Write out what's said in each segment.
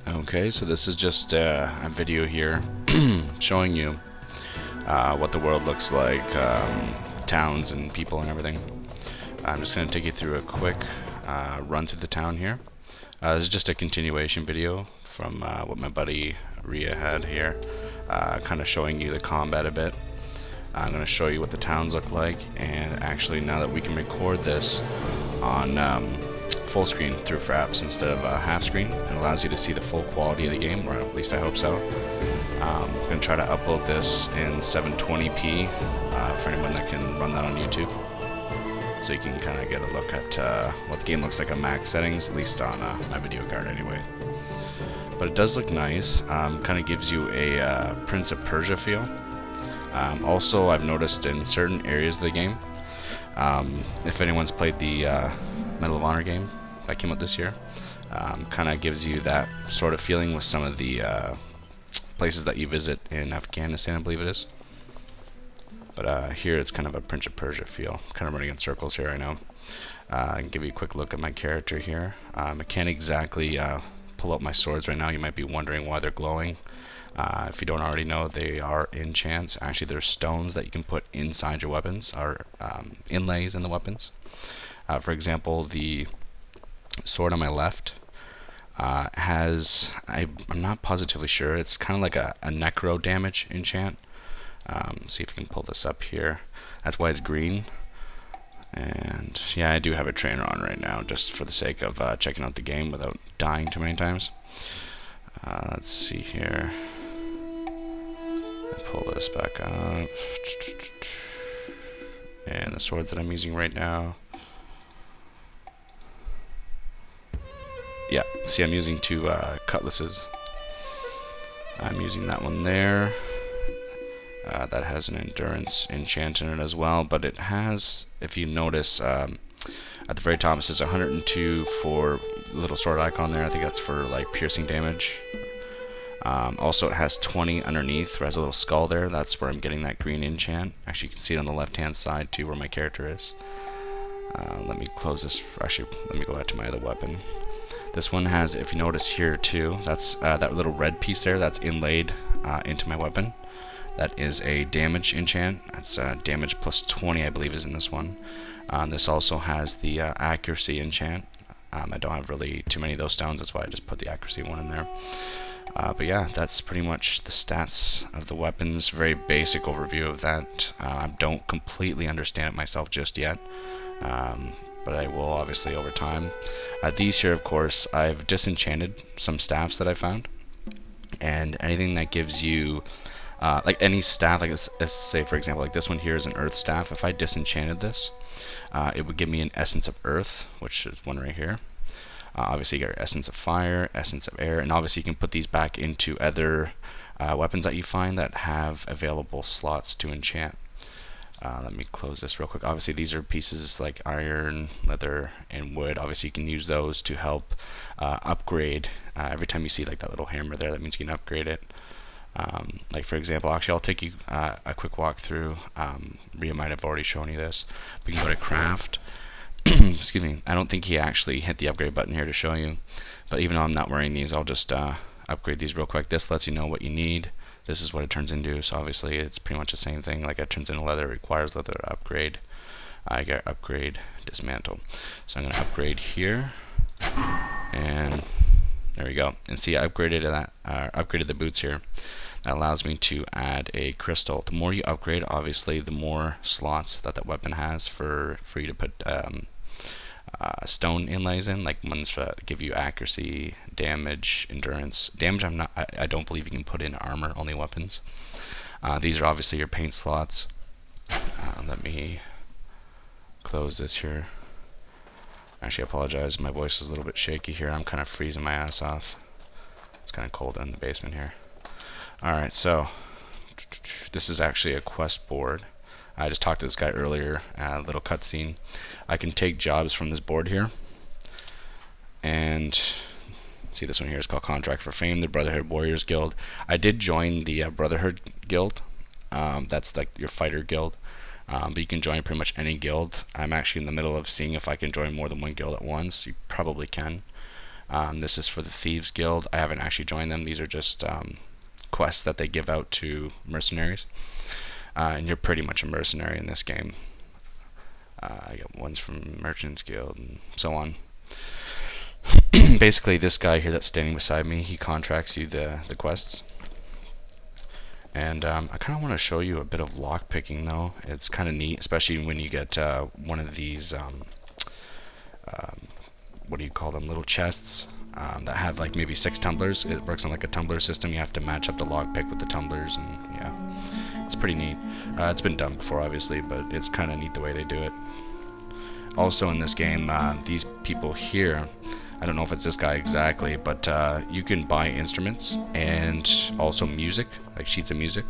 Okay, so this is just a video here showing you what the world looks like, towns and people and everything. I'm just going to take you through a quick run through the town here. This is just a continuation video from what my buddy Ria had here, kind of showing you the combat a bit. I'm going to show you what the towns look like, and actually now that we can record this on full screen through Fraps instead of half screen, it allows you to see the full quality of the game, or at least I hope so. I'm going to try to upload this in 720p for anyone that can run that on YouTube, so you can kind of get a look at what the game looks like on max settings, at least on my video card anyway. But it does look nice. Kind of gives you a Prince of Persia feel. Also, I've noticed in certain areas of the game, if anyone's played the Medal of Honor game that came out this year, kind of gives you that sort of feeling with some of the places that you visit in Afghanistan, I believe it is. But here it's kind of a Prince of Persia feel. Kind of running in circles here, I know. I can give you a quick look at my character here. I can't exactly pull out my swords right now. You might be wondering why they're glowing. If you don't already know, they are enchants. Actually, there's stones that you can put inside your weapons, or inlays in the weapons. For example, the sword on my left has, I'm not positively sure, it's kind of like a necro damage enchant. See if we can pull this up here. That's why it's green. And yeah, I do have a trainer on right now, just for the sake of checking out the game without dying too many times. Let's see here. Pull this back up. And the swords that I'm using right now. Yeah, see, I'm using two cutlasses. I'm using that one there. That has an endurance enchant in it as well, but it has, if you notice, at the very top it says 102 for little sword icon there. I think that's for like piercing damage. Also, it has 20 underneath. It has a little skull there. That's where I'm getting that green enchant. Actually, you can see it on the left-hand side too, where my character is. Let me close this. Actually, let me go out to my other weapon. This one has, if you notice here too, that's that little red piece there. That's inlaid into my weapon. That is a damage enchant. That's damage plus 20, I believe, is in this one. This also has the accuracy enchant. I don't have really too many of those stones. That's why I just put the accuracy one in there. But yeah, that's pretty much the stats of the weapons. Very basic overview of that. I don't completely understand it myself just yet, but I will obviously over time. These here, of course, I've disenchanted some staffs that I found, and anything that gives you like any staff, like let's say for example, like this one here is an earth staff. If I disenchanted this, it would give me an essence of earth, which is one right here. Obviously you got your essence of fire, essence of air, and obviously you can put these back into other weapons that you find that have available slots to enchant. Let me close this real quick. Obviously these are pieces like iron, leather, and wood. Obviously you can use those to help upgrade. Every time you see like that little hammer there, that means you can upgrade it. Like for example, actually I'll take you a quick walk through. Ria might have already shown you this. We can go to craft. Excuse me, I don't think he actually hit the upgrade button here to show you, but even though I'm not wearing these, I'll just upgrade these real quick. This lets you know what you need. This is what it turns into, so obviously it's pretty much the same thing. Like it turns into leather, it requires leather to upgrade. I got upgrade, dismantle. So I'm going to upgrade here, and there we go. And see, I upgraded that, upgraded the boots here. That allows me to add a crystal. The more you upgrade, obviously, the more slots that weapon has for you to put stone inlays in, like ones that give you accuracy, damage, endurance. Damage, I don't believe you can put in armor, only weapons. These are obviously your paint slots. Let me close this here. Actually, I apologize. My voice is a little bit shaky here. I'm kind of freezing my ass off. It's kind of cold in the basement here. Alright, so this is actually a quest board. I just talked to this guy earlier, a little cutscene. I can take jobs from this board here, and see, this one here is called Contract for Fame, the Brotherhood Warriors Guild. I did join the Brotherhood Guild. That's like your fighter guild, but you can join pretty much any guild. I'm actually in the middle of seeing if I can join more than one guild at once. You probably can. This is for the Thieves Guild. I haven't actually joined them. These are just quests that they give out to mercenaries. And you're pretty much a mercenary in this game. I got ones from Merchants Guild and so on. Basically, this guy here that's standing beside me, he contracts you the quests. And I kind of want to show you a bit of lockpicking, though. It's kind of neat, especially when you get one of these, what do you call them, little chests that have like maybe 6 tumblers. It works on like a tumbler system. You have to match up the lockpick with the tumblers, and yeah, it's pretty neat. It's been done before, obviously, but it's kind of neat the way they do it. Also in this game, these people here, I don't know if it's this guy exactly, but you can buy instruments and also music, like sheets of music,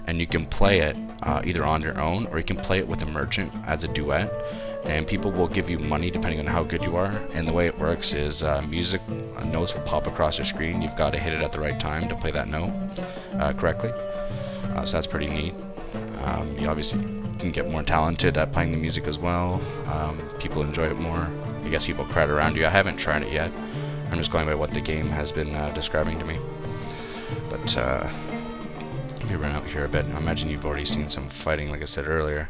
and you can play it either on your own, or you can play it with a merchant as a duet, and people will give you money depending on how good you are. And the way it works is music notes will pop across your screen. You've got to hit it at the right time to play that note correctly, so that's pretty neat. You obviously can get more talented at playing the music as well. People enjoy it more. I guess people crowd around you. I haven't tried it yet. I'm just going by what the game has been describing to me. But let me run out here a bit. I imagine you've already seen some fighting, like I said earlier.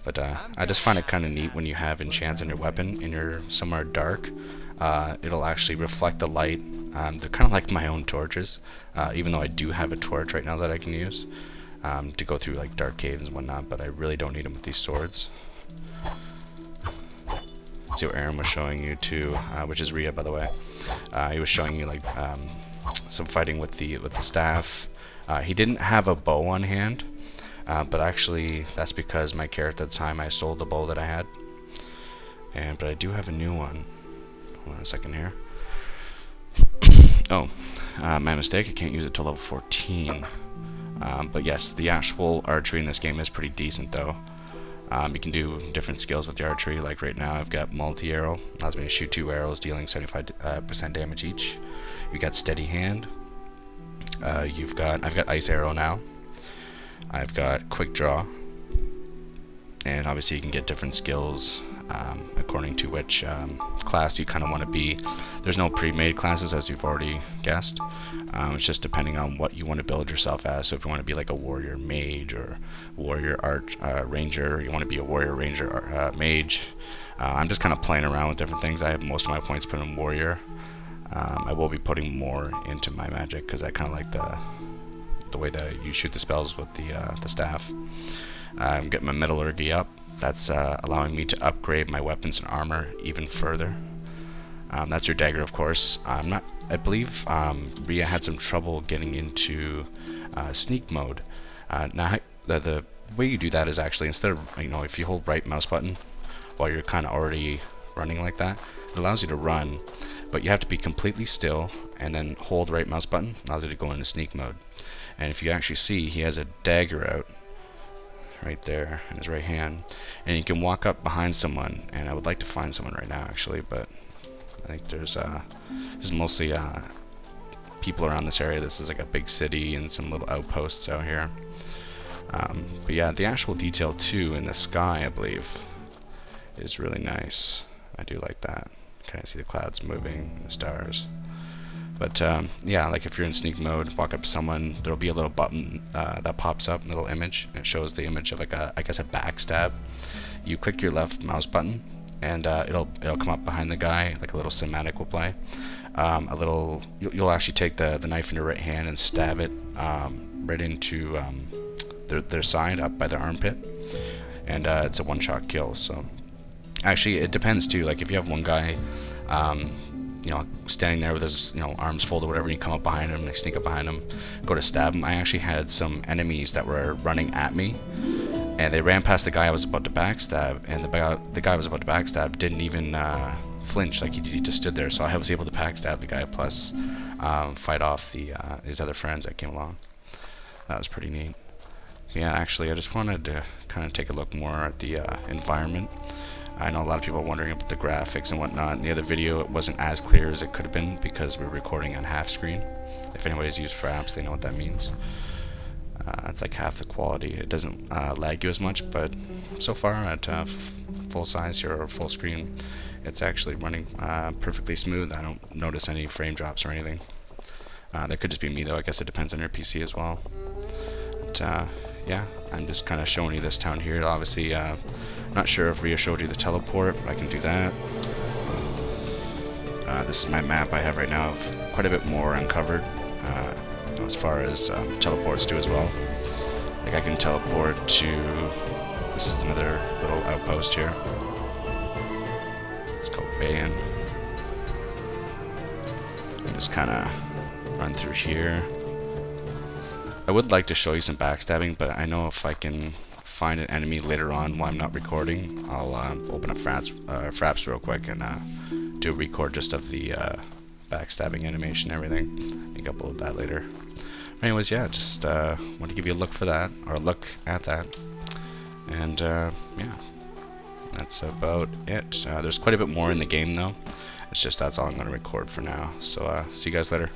But I just find it kind of neat when you have enchants on your weapon and you're somewhere dark. It'll actually reflect the light. They're kind of like my own torches, even though I do have a torch right now that I can use to go through like dark caves and whatnot, but I really don't need them with these swords. See what Aaron was showing you too, which is Rhea, by the way. He was showing you like some fighting with the staff. He didn't have a bow on hand, but actually that's because my character at the time, I sold the bow that I had. But I do have a new one. Hold on a second here. Oh, my mistake. I can't use it till level 14. But yes, the actual archery in this game is pretty decent though. You can do different skills with the archery. Like right now I've got multi-arrow, allows me to shoot 2 arrows dealing 75% damage each. You got steady hand. I've got ice arrow now. I've got quick draw. And obviously you can get different skills according to which class you kind of want to be. There's no pre-made classes, as you've already guessed. It's just depending on what you want to build yourself as. So if you want to be like a warrior mage or warrior ranger, you want to be a warrior ranger mage. I'm just kind of playing around with different things. I have most of my points put in warrior. I will be putting more into my magic because I kind of like the way that you shoot the spells with the staff. I'm getting my metallurgy up. That's allowing me to upgrade my weapons and armor even further. That's your dagger, of course. I believe Rhea had some trouble getting into sneak mode. Now, the way you do that is actually, instead of, if you hold right mouse button while you're kind of already running like that, it allows you to run, but you have to be completely still and then hold right mouse button. Allows you to go into sneak mode. And if you actually see, he has a dagger out right there in his right hand, and you can walk up behind someone, and I would like to find someone right now actually, but I think there's mostly people around this area. This is like a big city and some little outposts out here. But yeah, the actual detail too in the sky, I believe, is really nice. I do like that. Kind of see the clouds moving, the stars. But yeah, like if you're in sneak mode, walk up to someone, there'll be a little button that pops up, a little image, and it shows the image of like I guess a backstab. You click your left mouse button, and it'll come up behind the guy, like a little cinematic will play. You'll actually take the knife in your right hand and stab it right into their side, up by their armpit, and it's a one-shot kill. So actually, it depends too. Like if you have one guy, standing there with his, arms folded or whatever, you come up behind him, sneak up behind him, go to stab him. I actually had some enemies that were running at me, and they ran past the guy I was about to backstab, and the guy I was about to backstab didn't even flinch. Like he just stood there, so I was able to backstab the guy, plus fight off his other friends that came along. That was pretty neat. Yeah, actually, I just wanted to kind of take a look more at the environment. I know a lot of people are wondering about the graphics and whatnot. In the other video, it wasn't as clear as it could have been because we were recording on half screen. If anybody's used Fraps, they know what that means. It's like half the quality. It doesn't lag you as much, but so far at full full size here or full screen, it's actually running perfectly smooth. I don't notice any frame drops or anything. That could just be me though. I guess it depends on your PC as well. But yeah, I'm just kind of showing you this town here. Obviously, not sure if Rhea showed you the teleport, but I can do that. This is my map I have right now of quite a bit more uncovered as far as teleports do as well. Like I can teleport to, this is another little outpost here. It's called Bayan. And just kind of run through here. I would like to show you some backstabbing, but I know if I can find an enemy later on while I'm not recording, I'll open up Fraps real quick and do a record just of the backstabbing animation and everything. I think I'll upload that later. Anyways, yeah, just want to give you a look for that, or a look at that. And yeah, that's about it. There's quite a bit more in the game though. It's just that's all I'm going to record for now. So see you guys later.